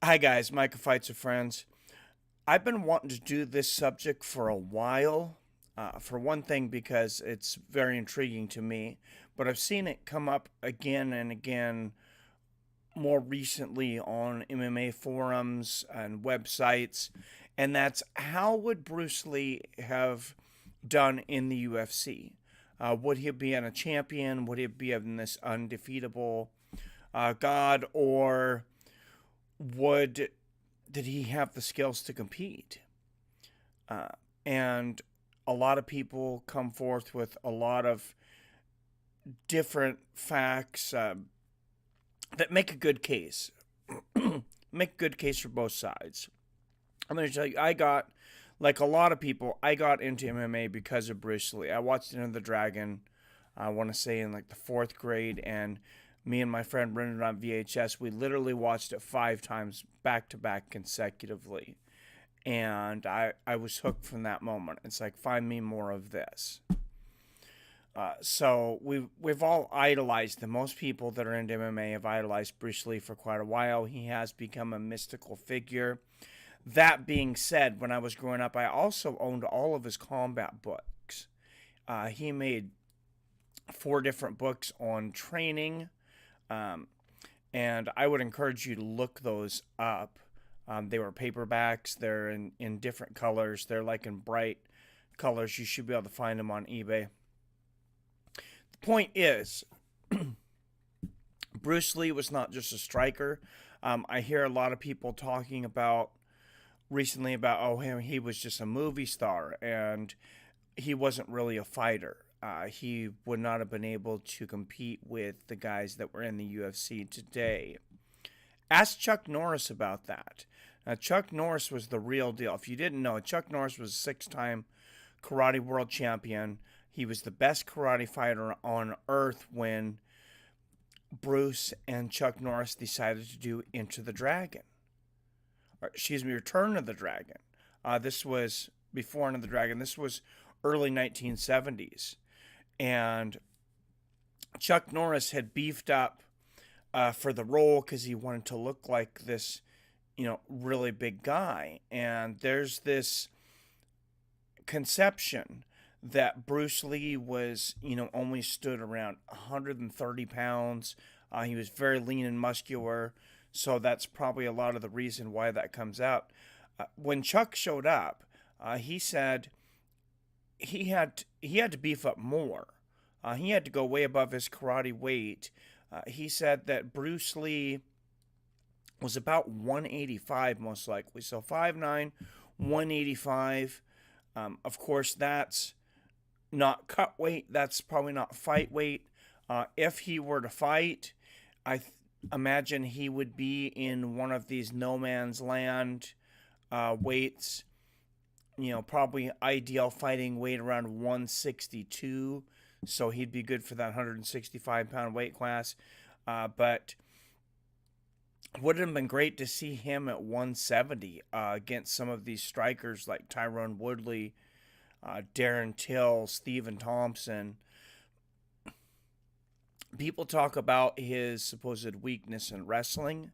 Hi guys, Micah Fights with Friends. I've been wanting to do this subject for a while. For one thing, because it's very intriguing to me, but I've seen it come up again and again more recently on MMA forums and websites, and that's how would Bruce Lee have done in the UFC? Would he be a champion? Would he be in this undefeatable god, or would did he have the skills to compete? Uh, and a lot of people come forth with a lot of different facts that make a good case, make a good case for both sides. I'm going to tell you, like a lot of people, I got into MMA because of Bruce Lee. I watched Enter the Dragon, I want to say in like the fourth grade, and me and my friend rented it on VHS. We literally watched it 5 times back to back consecutively. And I was hooked from that moment. It's like, find me more of this. So we've all idolized him. Most people that are into MMA have idolized Bruce Lee for quite a while. He has become a mystical figure. That being said, when I was growing up, I also owned all of his combat books. He made 4 different books on training, and I would encourage you to look those up. They were paperbacks. They're in different colors. They're like in bright colors. You should be able to find them on eBay. The point is, Bruce Lee was not just a striker. I hear a lot of people talking about recently about, oh, he was just a movie star and he wasn't really a fighter. He would not have been able to compete with the guys that were in the UFC today. Ask Chuck Norris about that. Now, Chuck Norris was the real deal. If you didn't know, Chuck Norris was a 6-time karate world champion. He was the best karate fighter on earth when Bruce and Chuck Norris decided to do Enter the Dragon. Or, excuse me, Return of the Dragon. This was before Enter the Dragon. This was early 1970s. And Chuck Norris had beefed up for the role because he wanted to look like this, really big guy. And there's this conception that Bruce Lee was, only stood around 130 pounds. He was very lean and muscular. So that's probably a lot of the reason why that comes out. When Chuck showed up, he said he had to beef up more. He had to go way above his karate weight. He said that Bruce Lee was about 185 most likely. So 5'9", 185. Of course, that's not cut weight. That's probably not fight weight. If he were to fight, imagine he would be in one of these no man's land weights. Probably ideal fighting weight around 162. So he'd be good for that 165-pound weight class. But would it have been great to see him at 170 against some of these strikers like Tyrone Woodley, Darren Till, Stephen Thompson. People talk about his supposed weakness in wrestling,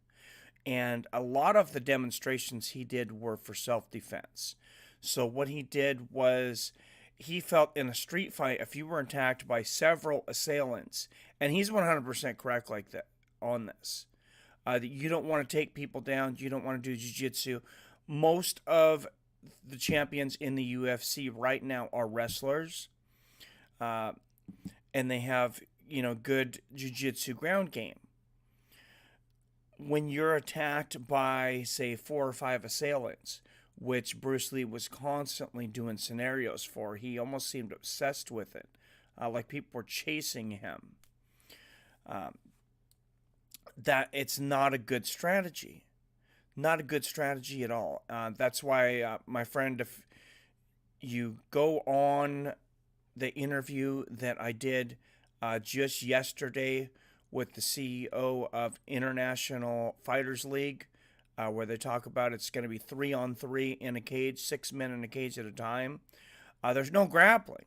and a lot of the demonstrations he did were for self-defense. So what he did was he felt in a street fight, if you were attacked by several assailants, and he's 100% correct like that on this, that you don't want to take people down, you don't want to do jiu-jitsu. Most of the champions in the UFC right now are wrestlers, and they have, good jiu-jitsu ground game. When you're attacked by, say, 4 or 5 assailants, which Bruce Lee was constantly doing scenarios for, he almost seemed obsessed with it, like people were chasing him, that it's not a good strategy. Not a good strategy at all. That's why, my friend, if you go on the interview that I did just yesterday with the CEO of International Fighters League, where they talk about it's going to be 3-on-3 in a cage, 6 men in a cage at a time. There's no grappling.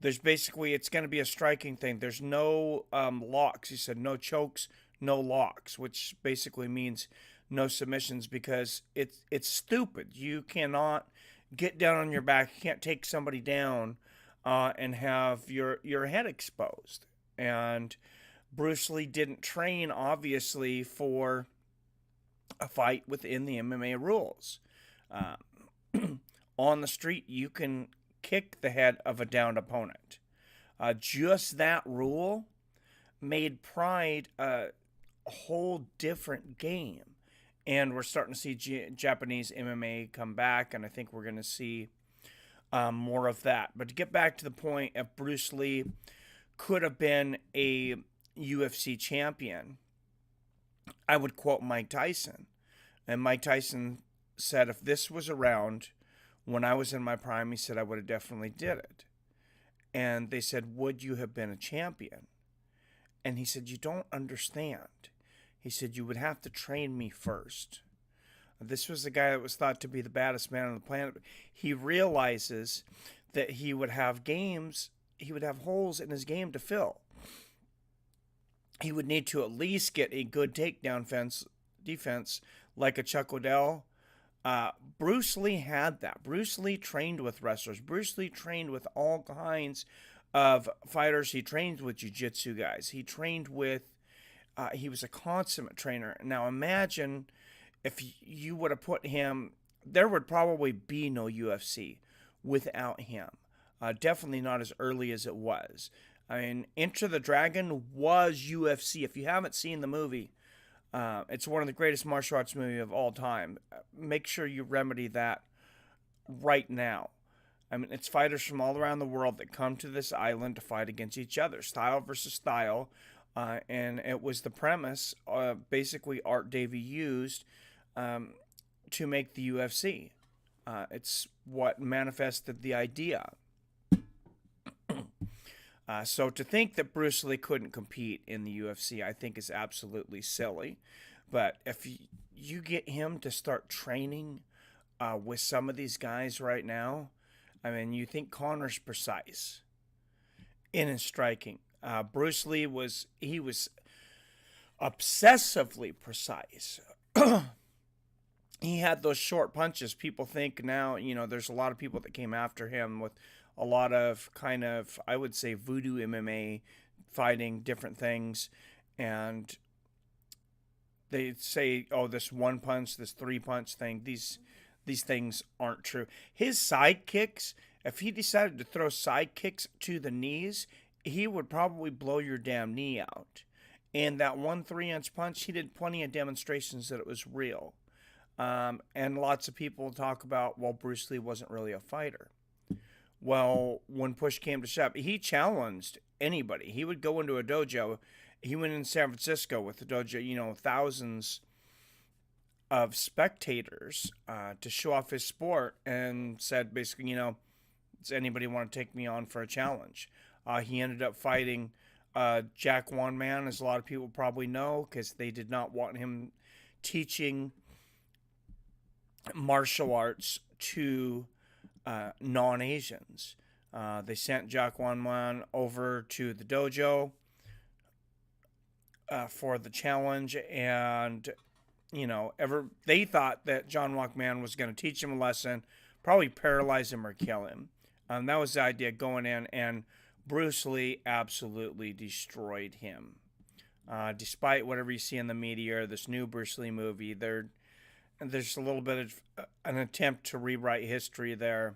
There's basically, it's going to be a striking thing. There's no locks. He said no chokes, no locks, which basically means no submissions, because it's stupid. You cannot get down on your back. You can't take somebody down and have your head exposed. And Bruce Lee didn't train, obviously, for a fight within the MMA rules. Uh, on the street, you can kick the head of a downed opponent. Just that rule made Pride a whole different game. And we're starting to see Japanese MMA come back, and I think we're going to see more of that. But to get back to the point, if Bruce Lee could have been a UFC champion, I would quote Mike Tyson. And Mike Tyson said, if this was around when I was in my prime, he said, I would have definitely did it. And they said, would you have been a champion? And he said, you don't understand. He said, you would have to train me first. This was the guy that was thought to be the baddest man on the planet. He realizes that he would have holes in his game to fill. He would need to at least get a good takedown defense like a Chuck Liddell. Bruce Lee had that. Bruce Lee trained with wrestlers. Bruce Lee trained with all kinds of fighters. He trained with jiu-jitsu guys. He trained with, he was a consummate trainer. Now imagine if you would have put him, there would probably be no UFC without him. Definitely not as early as it was. I mean, Enter the Dragon was UFC. If you haven't seen the movie, it's one of the greatest martial arts movies of all time. Make sure you remedy that right now. I mean, it's fighters from all around the world that come to this island to fight against each other. Style versus style. And it was the premise, basically, Art Davie used to make the UFC. It's what manifested the idea. So to think that Bruce Lee couldn't compete in the UFC, I think is absolutely silly. But if you get him to start training with some of these guys right now, I mean, you think Connor's precise in his striking. Bruce Lee was obsessively precise. He had those short punches. People think now, there's a lot of people that came after him with a lot of kind of, I would say, voodoo MMA, fighting different things. And they say, oh, this one punch, this three punch thing, these things aren't true. His side kicks, if he decided to throw side kicks to the knees, he would probably blow your damn knee out. And that 1 3-inch punch, he did plenty of demonstrations that it was real. And lots of people talk about, well, Bruce Lee wasn't really a fighter. Well, when push came to shove, he challenged anybody. He would go into a dojo. He went in San Francisco with the dojo, thousands of spectators to show off his sport, and said basically, does anybody want to take me on for a challenge? He ended up fighting Jack One Man, as a lot of people probably know, because they did not want him teaching martial arts to non-Asians. They sent Jack One Man over to the dojo for the challenge, and they thought that John Walk Man was going to teach him a lesson, probably paralyze him or kill him. That was the idea going in, and Bruce Lee absolutely destroyed him. Despite whatever you see in the media, or this new Bruce Lee movie, there's a little bit of an attempt to rewrite history there.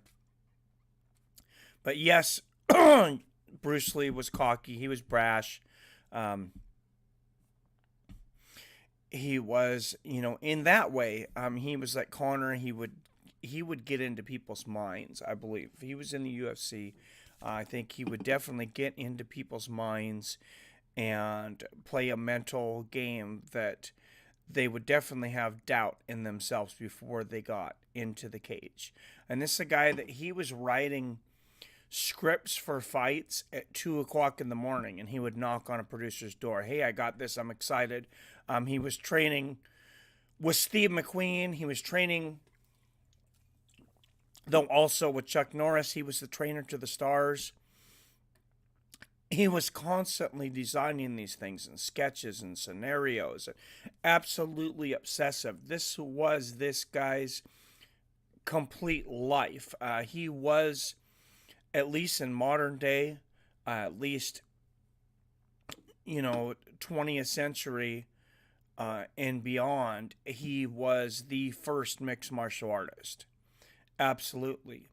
But yes, Bruce Lee was cocky. He was brash. He was, in that way, he was like Connor. He would get into people's minds, I believe. If he was in the UFC, I think he would definitely get into people's minds and play a mental game that they would definitely have doubt in themselves before they got into the cage. And this is a guy that he was writing scripts for fights at 2 o'clock in the morning, and he would knock on a producer's door. Hey, I got this. I'm excited. He was training with Steve McQueen. He was training, though, also with Chuck Norris. He was the trainer to the stars. he was constantly designing these things and sketches and scenarios, absolutely obsessive. This was this guy's complete life. He was, at least in modern day, at least, 20th century and beyond, he was the first mixed martial artist. Absolutely.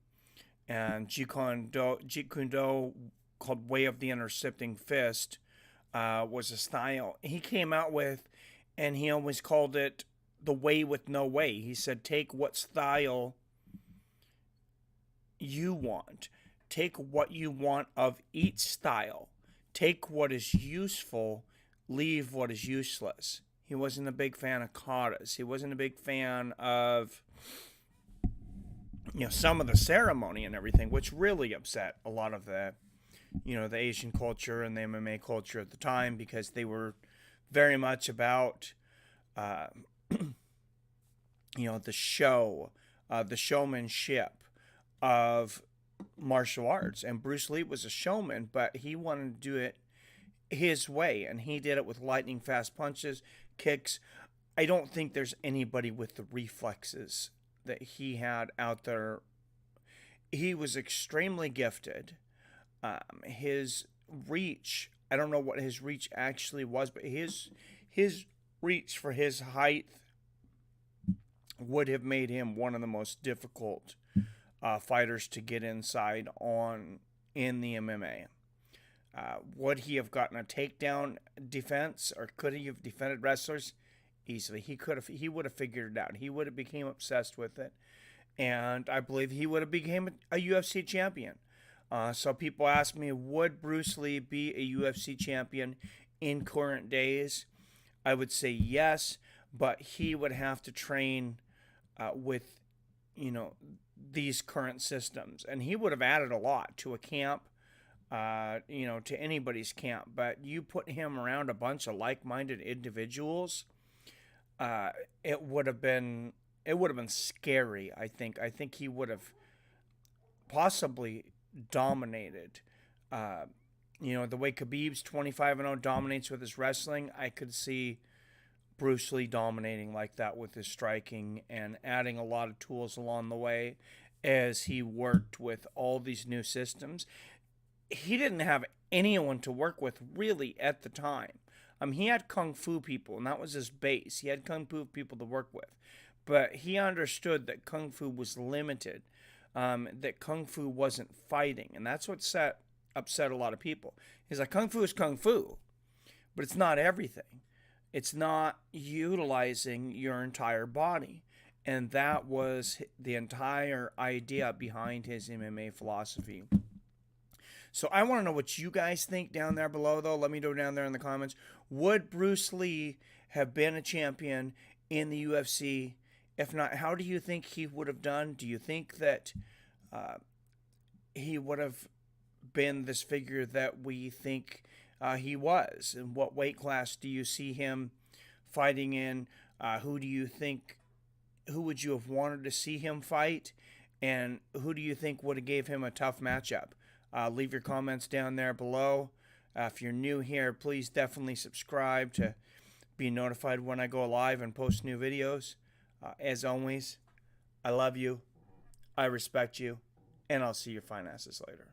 And Jeet Kune Do, called Way of the Intercepting Fist, was a style he came out with, and he always called it the way with no way. He said, take what style you want, take what you want of each style, take what is useful, leave what is useless. He wasn't a big fan of katas. He wasn't a big fan of some of the ceremony and everything, which really upset a lot of the the Asian culture and the MMA culture at the time, because they were very much about the show, the showmanship of martial arts. And Bruce Lee was a showman, but he wanted to do it his way, and he did it with lightning fast punches, kicks. I don't think there's anybody with the reflexes that he had out there. He was extremely gifted. His reach, I don't know what his reach actually was, but his reach for his height would have made him one of the most difficult fighters to get inside on in the MMA. Would he have gotten a takedown defense, or could he have defended wrestlers? Easily. He would have figured it out. He would have became obsessed with it, and I believe he would have became a UFC champion. So people ask me, would Bruce Lee be a UFC champion in current days? I would say yes, but he would have to train with these current systems, and he would have added a lot to a camp, to anybody's camp. But you put him around a bunch of like-minded individuals, it would have been scary. I think he would have possibly dominated. The way Khabib's 25-0 dominates with his wrestling, I could see Bruce Lee dominating like that with his striking, and adding a lot of tools along the way as he worked with all these new systems. He didn't have anyone to work with really at the time. He had Kung Fu people, and that was his base. He had Kung Fu people to work with. But he understood that Kung Fu was limited, that Kung Fu wasn't fighting. And that's what upset a lot of people. He's like, Kung Fu is Kung Fu, but it's not everything. It's not utilizing your entire body. And that was the entire idea behind his MMA philosophy. So I want to know what you guys think down there below, though. Let me know down there in the comments. Would Bruce Lee have been a champion in the UFC? If not, how do you think he would have done? Do you think that he would have been this figure that we think he was? And what weight class do you see him fighting in? Who would you have wanted to see him fight? And who do you think would have gave him a tough matchup? Leave your comments down there below. If you're new here, please definitely subscribe to be notified when I go live and post new videos. As always, I love you, I respect you, and I'll see your fine asses later.